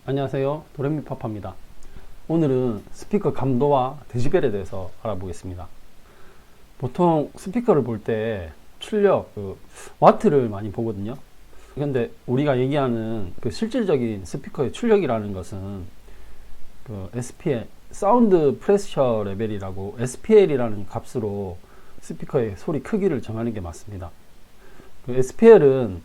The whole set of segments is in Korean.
안녕하세요, 도레미파파입니다. 오늘은 스피커 감도와 데시벨에 대해서 알아보겠습니다. 보통 스피커를 볼 때 출력, 와트를 많이 보거든요. 근데 우리가 얘기하는 실질적인 스피커의 출력이라는 것은 SPL, 사운드 프레셔 레벨이라고 SPL이라는 값으로 스피커의 소리 크기를 정하는 게 맞습니다. SPL은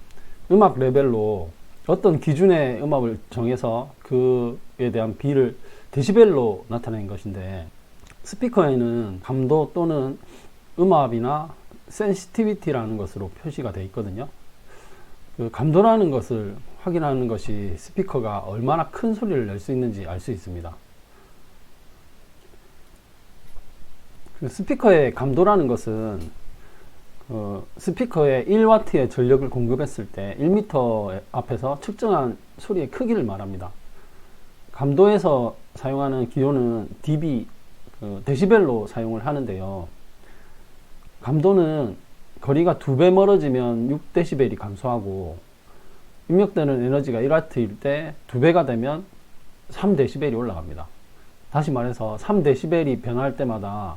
음악 레벨로 어떤 기준의 음악을 정해서 그에 대한 비를 데시벨로 나타내는 것인데, 스피커에는 감도 또는 음압이나 센시티비티라는 것으로 표시가 되어 있거든요. 감도라는 것을 확인하는 것이 스피커가 얼마나 큰 소리를 낼 수 있는지 알 수 있습니다. 스피커의 감도라는 것은 스피커에 1W의 전력을 공급했을 때 1m 앞에서 측정한 소리의 크기를 말합니다. 감도에서 사용하는 기호는 dB, 데시벨로 사용을 하는데요. 감도는 거리가 2배 멀어지면 6dB이 감소하고, 입력되는 에너지가 1W일 때 2배가 되면 3dB이 올라갑니다. 다시 말해서 3dB이 변화할 때마다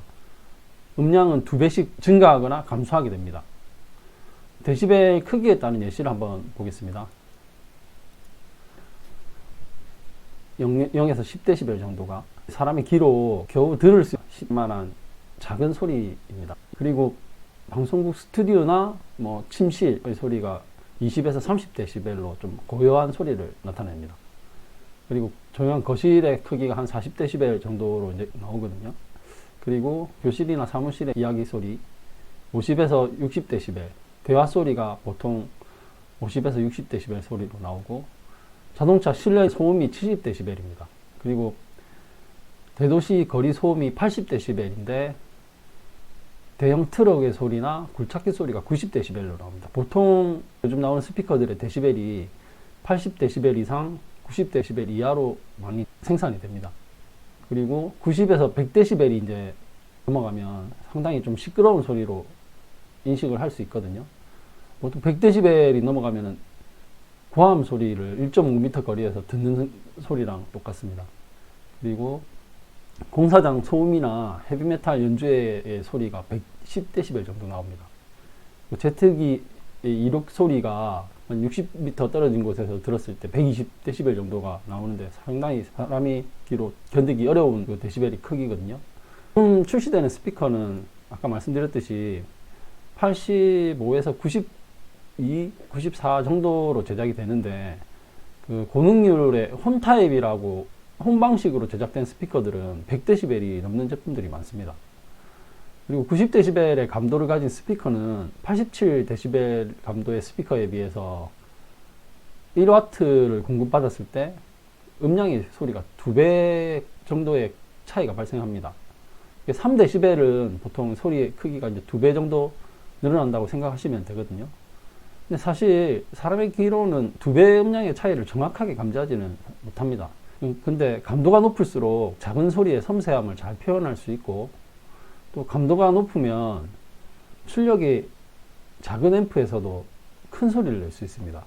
음량은 2배씩 증가하거나 감소하게 됩니다. 데시벨 크기에 따른 예시를 한번 보겠습니다. 0에서 10dB 정도가 사람의 귀로 겨우 들을 수 있을 만한 작은 소리입니다. 그리고 방송국 스튜디오나 침실의 소리가 20에서 30dB로 좀 고요한 소리를 나타냅니다. 그리고 조용한 거실의 크기가 한 40dB 정도로 이제 나오거든요. 그리고 교실이나 사무실의 이야기 소리 50에서 60dB, 대화 소리가 보통 50에서 60dB 소리로 나오고, 자동차 실내 소음이 70dB입니다. 그리고 대도시 거리 소음이 80dB인데 대형 트럭의 소리나 굴착기 소리가 90dB로 나옵니다. 보통 요즘 나오는 스피커들의 데시벨이 80dB 이상, 90dB 이하로 많이 생산이 됩니다. 그리고 90에서 100dB이 이제 넘어가면 상당히 좀 시끄러운 소리로 인식을 할 수 있거든요. 보통 100dB이 넘어가면은 고함 소리를 1.5m 거리에서 듣는 소리랑 똑같습니다. 그리고 공사장 소음이나 헤비메탈 연주의 소리가 110dB 정도 나옵니다. 제트기 이륙 소리가 60m 떨어진 곳에서 들었을 때 120dB 정도가 나오는데, 상당히 사람이 귀로 견디기 어려운 데시벨이 크기거든요. 출시되는 스피커는 아까 말씀드렸듯이 85에서 92, 94 정도로 제작이 되는데, 고능률의 홈 타입이라고 홈 방식으로 제작된 스피커들은 100dB이 넘는 제품들이 많습니다. 그리고 90dB의 감도를 가진 스피커는 87dB 감도의 스피커에 비해서 1W를 공급받았을 때 음량의 소리가 2배 정도의 차이가 발생합니다. 3dB은 보통 소리의 크기가 이제 2배 정도 늘어난다고 생각하시면 되거든요. 근데 사실 사람의 귀로는 2배 음량의 차이를 정확하게 감지하지는 못합니다. 근데 감도가 높을수록 작은 소리의 섬세함을 잘 표현할 수 있고, 또 감도가 높으면 출력이 작은 앰프에서도 큰 소리를 낼 수 있습니다.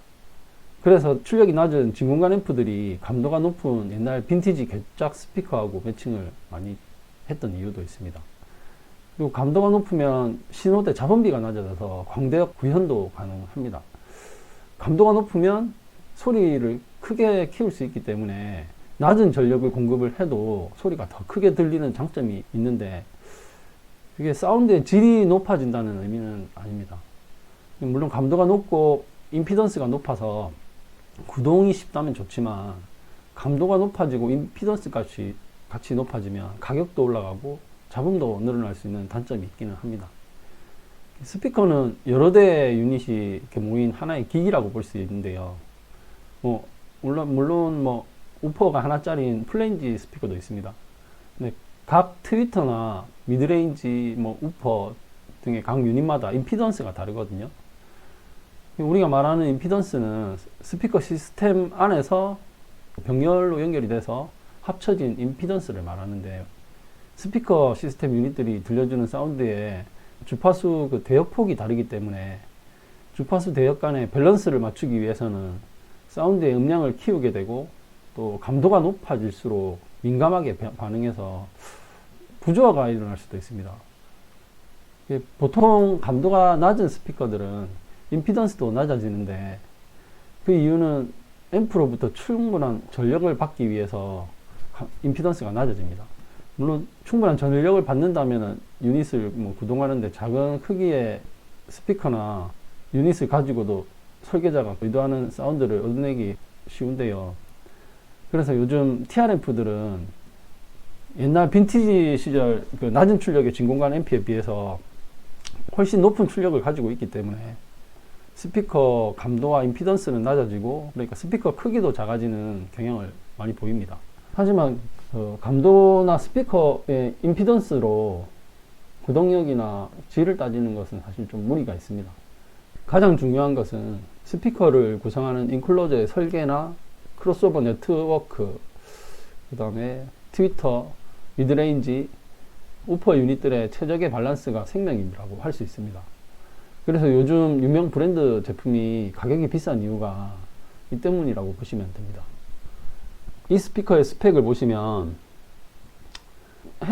그래서 출력이 낮은 진공관 앰프들이 감도가 높은 옛날 빈티지 개짝 스피커하고 매칭을 많이 했던 이유도 있습니다. 그리고 감도가 높으면 신호대 잡음비가 낮아져서 광대역 구현도 가능합니다. 감도가 높으면 소리를 크게 키울 수 있기 때문에 낮은 전력을 공급을 해도 소리가 더 크게 들리는 장점이 있는데, 그게 사운드의 질이 높아진다는 의미는 아닙니다. 물론 감도가 높고 임피던스가 높아서 구동이 쉽다면 좋지만, 감도가 높아지고 임피던스 값이 같이 높아지면 가격도 올라가고 잡음도 늘어날 수 있는 단점이 있기는 합니다. 스피커는 여러 대의 유닛이 이렇게 모인 하나의 기기라고 볼 수 있는데요. 물론 우퍼가 하나짜리인 플레인지 스피커도 있습니다. 근데 각 트위터나 미드레인지, 우퍼 등의 각 유닛마다 임피던스가 다르거든요. 우리가 말하는 임피던스는 스피커 시스템 안에서 병렬로 연결이 돼서 합쳐진 임피던스를 말하는데, 스피커 시스템 유닛들이 들려주는 사운드의 주파수 대역폭이 다르기 때문에 주파수 대역 간의 밸런스를 맞추기 위해서는 사운드의 음량을 키우게 되고, 또 감도가 높아질수록 민감하게 반응해서 부조화가 일어날 수도 있습니다. 보통 감도가 낮은 스피커들은 임피던스도 낮아지는데 그 이유는 앰프로부터 충분한 전력을 받기 위해서 임피던스가 낮아집니다. 물론 충분한 전력을 받는다면 유닛을 구동하는데 작은 크기의 스피커나 유닛을 가지고도 설계자가 의도하는 사운드를 얻어내기 쉬운데요. 그래서 요즘 TR-앰프들은 옛날 빈티지 시절 그 낮은 출력의 진공관 앰프에 비해서 훨씬 높은 출력을 가지고 있기 때문에 스피커 감도와 임피던스는 낮아지고, 그러니까 스피커 크기도 작아지는 경향을 많이 보입니다. 하지만 감도나 스피커의 임피던스로 구동력이나 질을 따지는 것은 사실 좀 무리가 있습니다. 가장 중요한 것은 스피커를 구성하는 인클로저의 설계나 크로스오버 네트워크, 그 다음에 트위터, 미드레인지, 우퍼 유닛들의 최적의 밸런스가 생명이라고 할 수 있습니다. 그래서 요즘 유명 브랜드 제품이 가격이 비싼 이유가 이 때문이라고 보시면 됩니다. 이 스피커의 스펙을 보시면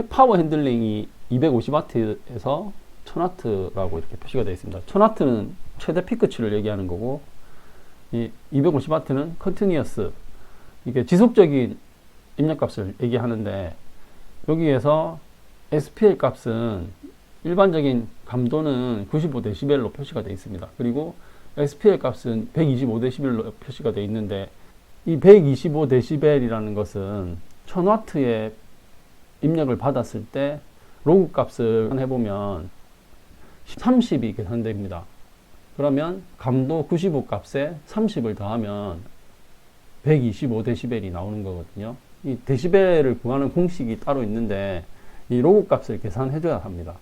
파워 핸들링이 250W에서 1000W라고 이렇게 표시가 되어 있습니다. 1000W는 최대 피크치를 얘기하는 거고, 이 250W는 컨티니어스, 이게 지속적인 입력값을 얘기하는데, 여기에서 SPL 값은 일반적인 감도는 95dB로 표시가 되어 있습니다. 그리고 SPL 값은 125dB로 표시가 되어 있는데, 이 125dB이라는 것은 1000W의 입력을 받았을 때 로그 값을 해보면 30이 계산됩니다. 그러면 감도 95 값에 30을 더하면 125dB이 나오는 거거든요. 이 데시벨을 구하는 공식이 따로 있는데 이 로그 값을 계산해 줘야 합니다.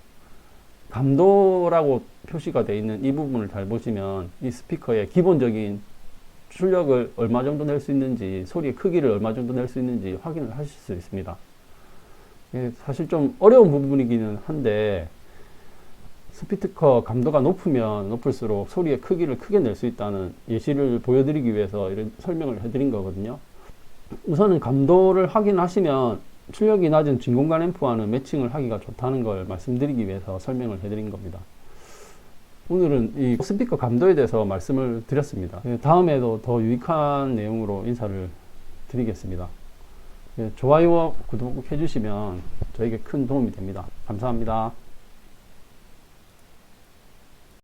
감도라고 표시가 되어 있는 이 부분을 잘 보시면 이 스피커의 기본적인 출력을 얼마 정도 낼 수 있는지, 소리의 크기를 얼마 정도 낼 수 있는지 확인을 하실 수 있습니다. 사실 좀 어려운 부분이기는 한데, 스피커 감도가 높으면 높을수록 소리의 크기를 크게 낼 수 있다는 예시를 보여드리기 위해서 이런 설명을 해드린 거거든요. 우선은 감도를 확인하시면 출력이 낮은 진공관 앰프와는 매칭을 하기가 좋다는 걸 말씀드리기 위해서 설명을 해드린 겁니다. 오늘은 이 스피커 감도에 대해서 말씀을 드렸습니다. 다음에도 더 유익한 내용으로 인사를 드리겠습니다. 좋아요와 구독 해주시면 저에게 큰 도움이 됩니다. 감사합니다.